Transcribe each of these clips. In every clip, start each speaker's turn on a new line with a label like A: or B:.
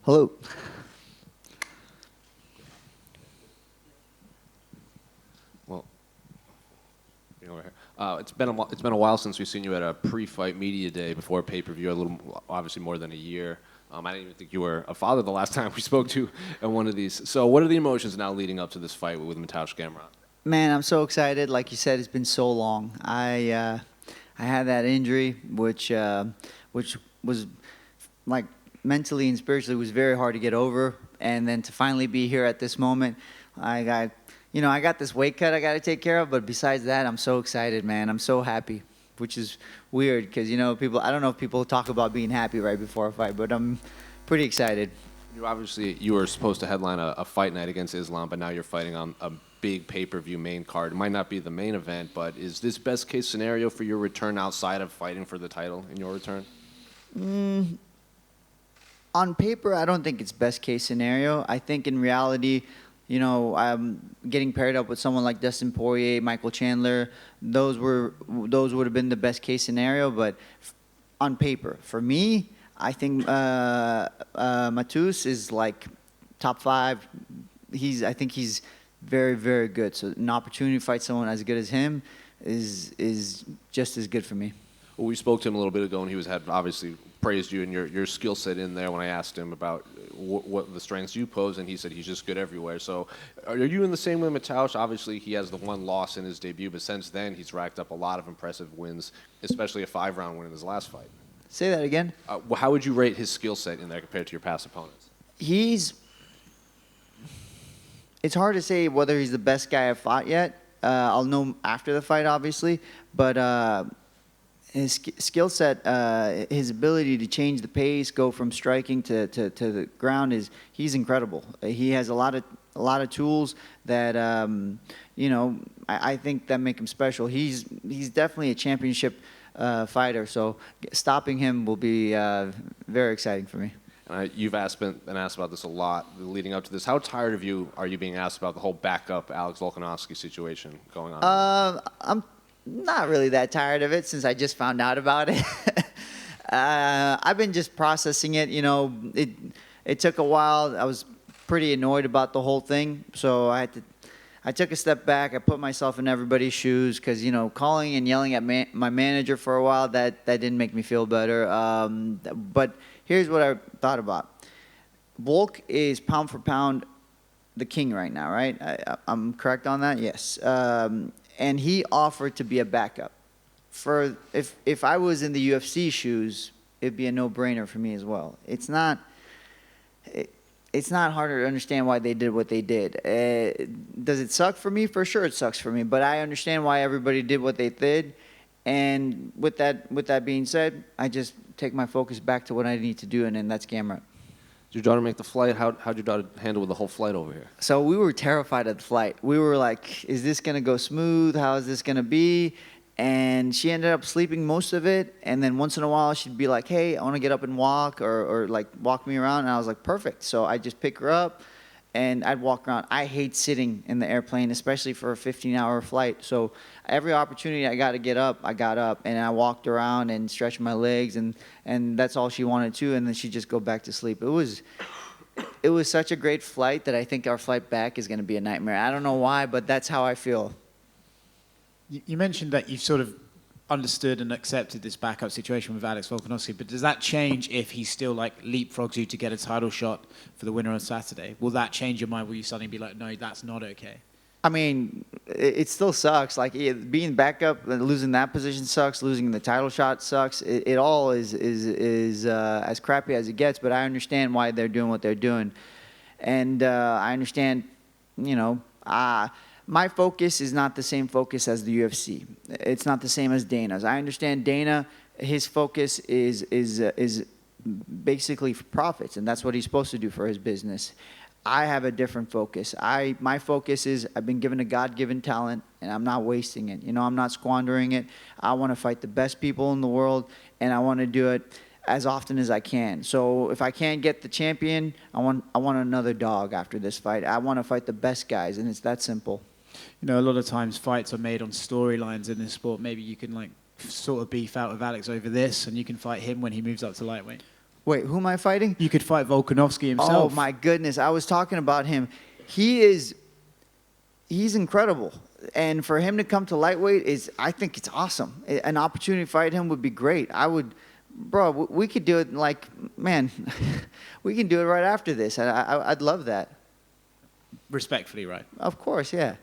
A: Hello.
B: Well, over here. It's been a while since we've seen you at a pre-fight media day before a pay-per-view. A little, obviously, more than a year. I didn't even think you were a father the last time we spoke to at one of these. So, what are the emotions now leading up to this fight with Mateusz Gamrot?
A: Man, I'm so excited. Like you said, it's been so long. I had that injury, which was like mentally and spiritually was very hard to get over. And then to finally be here at this moment, I got this weight cut I got to take care of. But besides that, I'm so excited, man. I'm so happy, which is weird because, people, I don't know if people talk about being happy right before a fight, but I'm pretty excited.
B: You were supposed to headline a fight night against Islam, but now you're fighting on a big pay-per-view main card. It might not be the main event, but is this best case scenario for your return outside of fighting for the title in your return?
A: On paper, I don't think it's best case scenario. I think in reality, I'm getting paired up with someone like Dustin Poirier, Michael Chandler. Those would have been the best case scenario. But on paper, for me, I think Mateusz is like top 5. I think he's very, very good. So an opportunity to fight someone as good as him is just as good for me.
B: Well, we spoke to him a little bit ago, and he had obviously praised you and your skill set in there when I asked him about what the strengths you pose, and he said he's just good everywhere. So are you in the same way with Mateusz? Obviously, he has the one loss in his debut, but since then, he's racked up a lot of impressive wins, especially a 5-round win in his last fight.
A: Say that again?
B: How would you rate his skill set in there compared to your past opponents?
A: It's hard to say whether he's the best guy I've fought yet. I'll know after the fight, obviously, but his skill set, his ability to change the pace, go from striking to the ground he's incredible. He has a lot of tools that I think that make him special. He's definitely a championship fighter, so stopping him will be very exciting for me.
B: You've been asked about this a lot leading up to this. How tired of you are you being asked about the whole backup Alex Volkanovski situation going on?
A: I'm not really that tired of it since I just found out about it. I've been just processing it. It took a while. I was pretty annoyed about the whole thing, so I took a step back. I put myself in everybody's shoes because, calling and yelling at my manager for a while, that didn't make me feel better. But here's what I thought about. Volk is pound for pound the king right now, right? I'm correct on that? Yes. And he offered to be a backup. If I was in the UFC shoes, it'd be a no-brainer for me as well. It's not harder to understand why they did what they did. Does it suck for me? For sure it sucks for me. But I understand why everybody did what they did. And with that being said, I just take my focus back to what I need to do, and then that's Gamrot.
B: Did your daughter make the flight? How'd your daughter handle the whole flight over here?
A: So we were terrified of the flight. We were like, is this going to go smooth? How is this going to be? And she ended up sleeping most of it. And then once in a while, she'd be like, hey, I want to get up and walk or like walk me around. And I was like, perfect. So I just pick her up and I'd walk around. I hate sitting in the airplane, especially for a 15-hour flight. So every opportunity I got to get up, I got up and I walked around and stretched my legs, and that's all she wanted to. And then she'd just go back to sleep. It was such a great flight that I think our flight back is going to be a nightmare. I don't know why, but that's how I feel.
C: You mentioned that you've sort of understood and accepted this backup situation with Alex Volkanovski, but does that change if he still leapfrogs you to get a title shot for the winner on Saturday? Will that change your mind? Will you suddenly be like, no, that's not okay?
A: I mean, it still sucks. Like being backup, losing that position sucks. Losing the title shot sucks. It all is as crappy as it gets. But I understand why they're doing what they're doing, and I understand. My focus is not the same focus as the UFC. It's not the same as Dana's. I understand Dana. His focus is basically for profits, and that's what he's supposed to do for his business. I have a different focus. My focus is I've been given a God-given talent, and I'm not wasting it. I'm not squandering it. I want to fight the best people in the world, and I want to do it as often as I can. So if I can't get the champion, I want another dog after this fight. I want to fight the best guys, and it's that simple.
C: A lot of times fights are made on storylines in this sport. Maybe you can sort of beef out with Alex over this, and you can fight him when he moves up to lightweight.
A: Wait, who am I fighting?
C: You could fight Volkanovski himself.
A: Oh my goodness, I was talking about him. He's incredible. And for him to come to lightweight I think it's awesome. An opportunity to fight him would be great. We could do it man, we can do it right after this. I'd love that.
C: Respectfully, right?
A: Of course, yeah.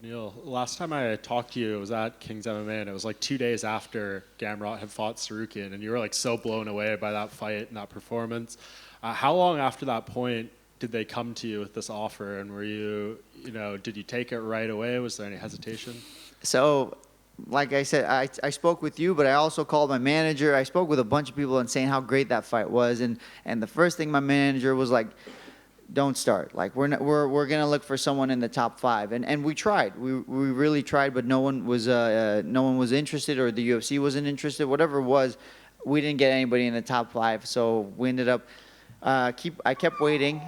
D: Beneil, last time I talked to you, it was at King's MMA, and it was like 2 days after Gamrot had fought Sarukian, and you were like so blown away by that fight and that performance. How long after that point did they come to you with this offer, and were you, did you take it right away? Was there any hesitation?
A: So, like I said, I spoke with you, but I also called my manager. I spoke with a bunch of people and saying how great that fight was, and the first thing my manager was like, don't start. Like we're gonna look for someone in the top 5, and we tried. We really tried, but no one was interested, or the UFC wasn't interested. Whatever it was, we didn't get anybody in the top 5. So we ended up I kept waiting,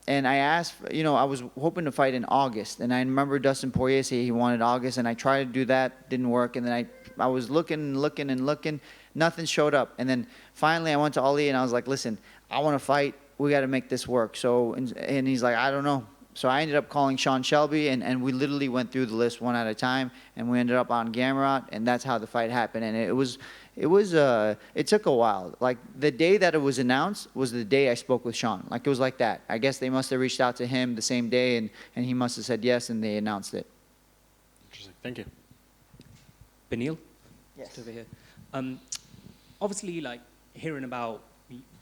A: and I asked. I was hoping to fight in August, and I remember Dustin Poirier say he wanted August, and I tried to do that, didn't work, and then I was looking, nothing showed up, and then finally I went to Ali and I was like, listen, I want to fight. We got to make this work. So, and he's like, I don't know. So I ended up calling Sean Shelby, and we literally went through the list one at a time, and we ended up on Gamrot, and that's how the fight happened. And it took a while. Like the day that it was announced was the day I spoke with Sean. Like it was like that. I guess they must have reached out to him the same day, and he must have said yes, and they announced it.
D: Interesting. Thank you.
E: Beneil?
A: Yes.
E: Over here. Obviously, like hearing about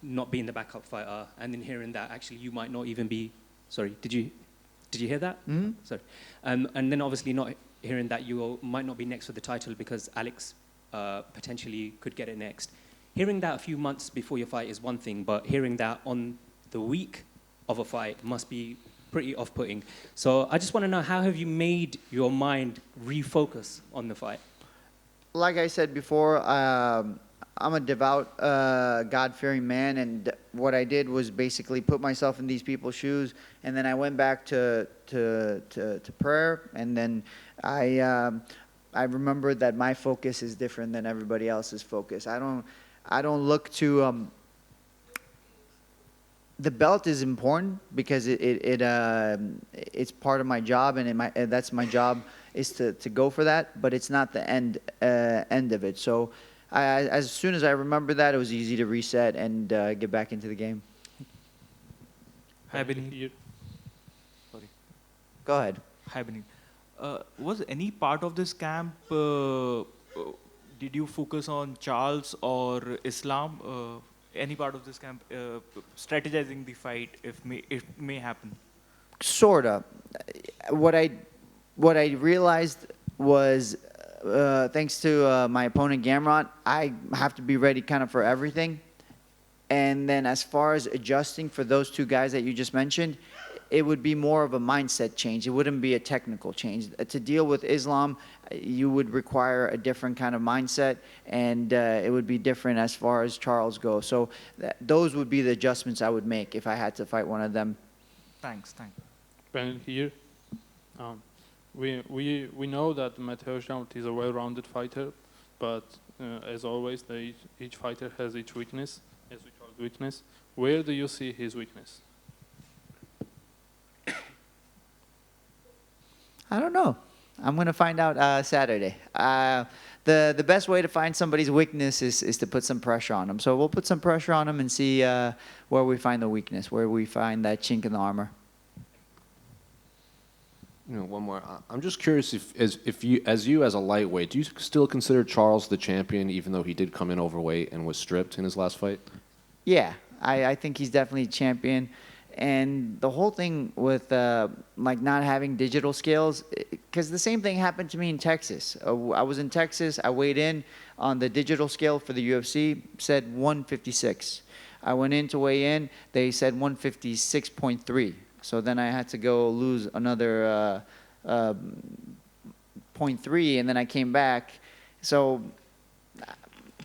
E: not being the backup fighter, and then hearing that actually you might not even be. Sorry, did you hear that?
A: Mm-hmm.
E: Sorry, and then obviously not hearing that you might not be next for the title because Alex potentially could get it next. Hearing that a few months before your fight is one thing, but hearing that on the week of a fight must be pretty off-putting. So I just want to know, how have you made your mind refocus on the fight?
A: Like I said before, I'm a devout, God-fearing man, and what I did was basically put myself in these people's shoes, and then I went back to prayer, and then I remembered that my focus is different than everybody else's focus. I don't look to. The belt is important because it's part of my job, and that's my job is to go for that, but it's not the end of it. So. As soon as I remembered that, it was easy to reset and get back into the game.
F: Hi, Beneil. Sorry.
A: Go ahead.
F: Hi, Beneil. Was any part of this camp, did you focus on Charles or Islam? Any part of this camp strategizing the fight if may happen?
A: Sorta. What I realized was. Thanks to my opponent Gamrot, I have to be ready kind of for everything. And then as far as adjusting for those two guys that you just mentioned, it would be more of a mindset change. It wouldn't be a technical change. To deal with Islam, you would require a different kind of mindset, and it would be different as far as Charles goes. So those would be the adjustments I would make if I had to fight one of them.
F: Thanks.
G: Ben here. We know that Mateusz is a well-rounded fighter, but as always, each fighter has each weakness, as we call it weakness. Where do you see his weakness?
A: I don't know. I'm going to find out Saturday. The best way to find somebody's weakness is to put some pressure on them. So we'll put some pressure on them and see where we find the weakness, where we find that chink in the armor.
B: One more. I'm just curious if you, as a lightweight, do you still consider Charles the champion, even though he did come in overweight and was stripped in his last fight?
A: Yeah, I think he's definitely a champion. And the whole thing with like not having digital scales, because the same thing happened to me in Texas. I was in Texas. I weighed in on the digital scale for the UFC, said 156. I went in to weigh in. They said 156.3. So then I had to go lose another 0.3, and then I came back. So,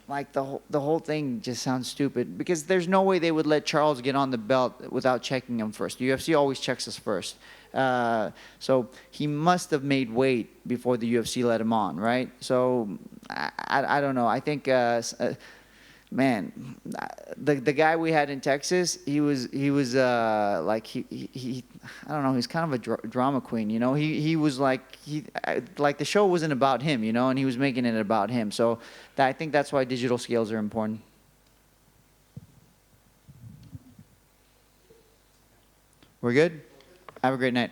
A: like the whole thing just sounds stupid because there's no way they would let Charles get on the belt without checking him first. The UFC always checks us first. So he must have made weight before the UFC let him on, right? So I don't know. I think man, the guy we had in Texas, he was like he I don't know, he's kind of a drama queen, you know. He was like like the show wasn't about him, you know, and he was making it about him. So I think that's why digital skills are important. We're good. Have a great night.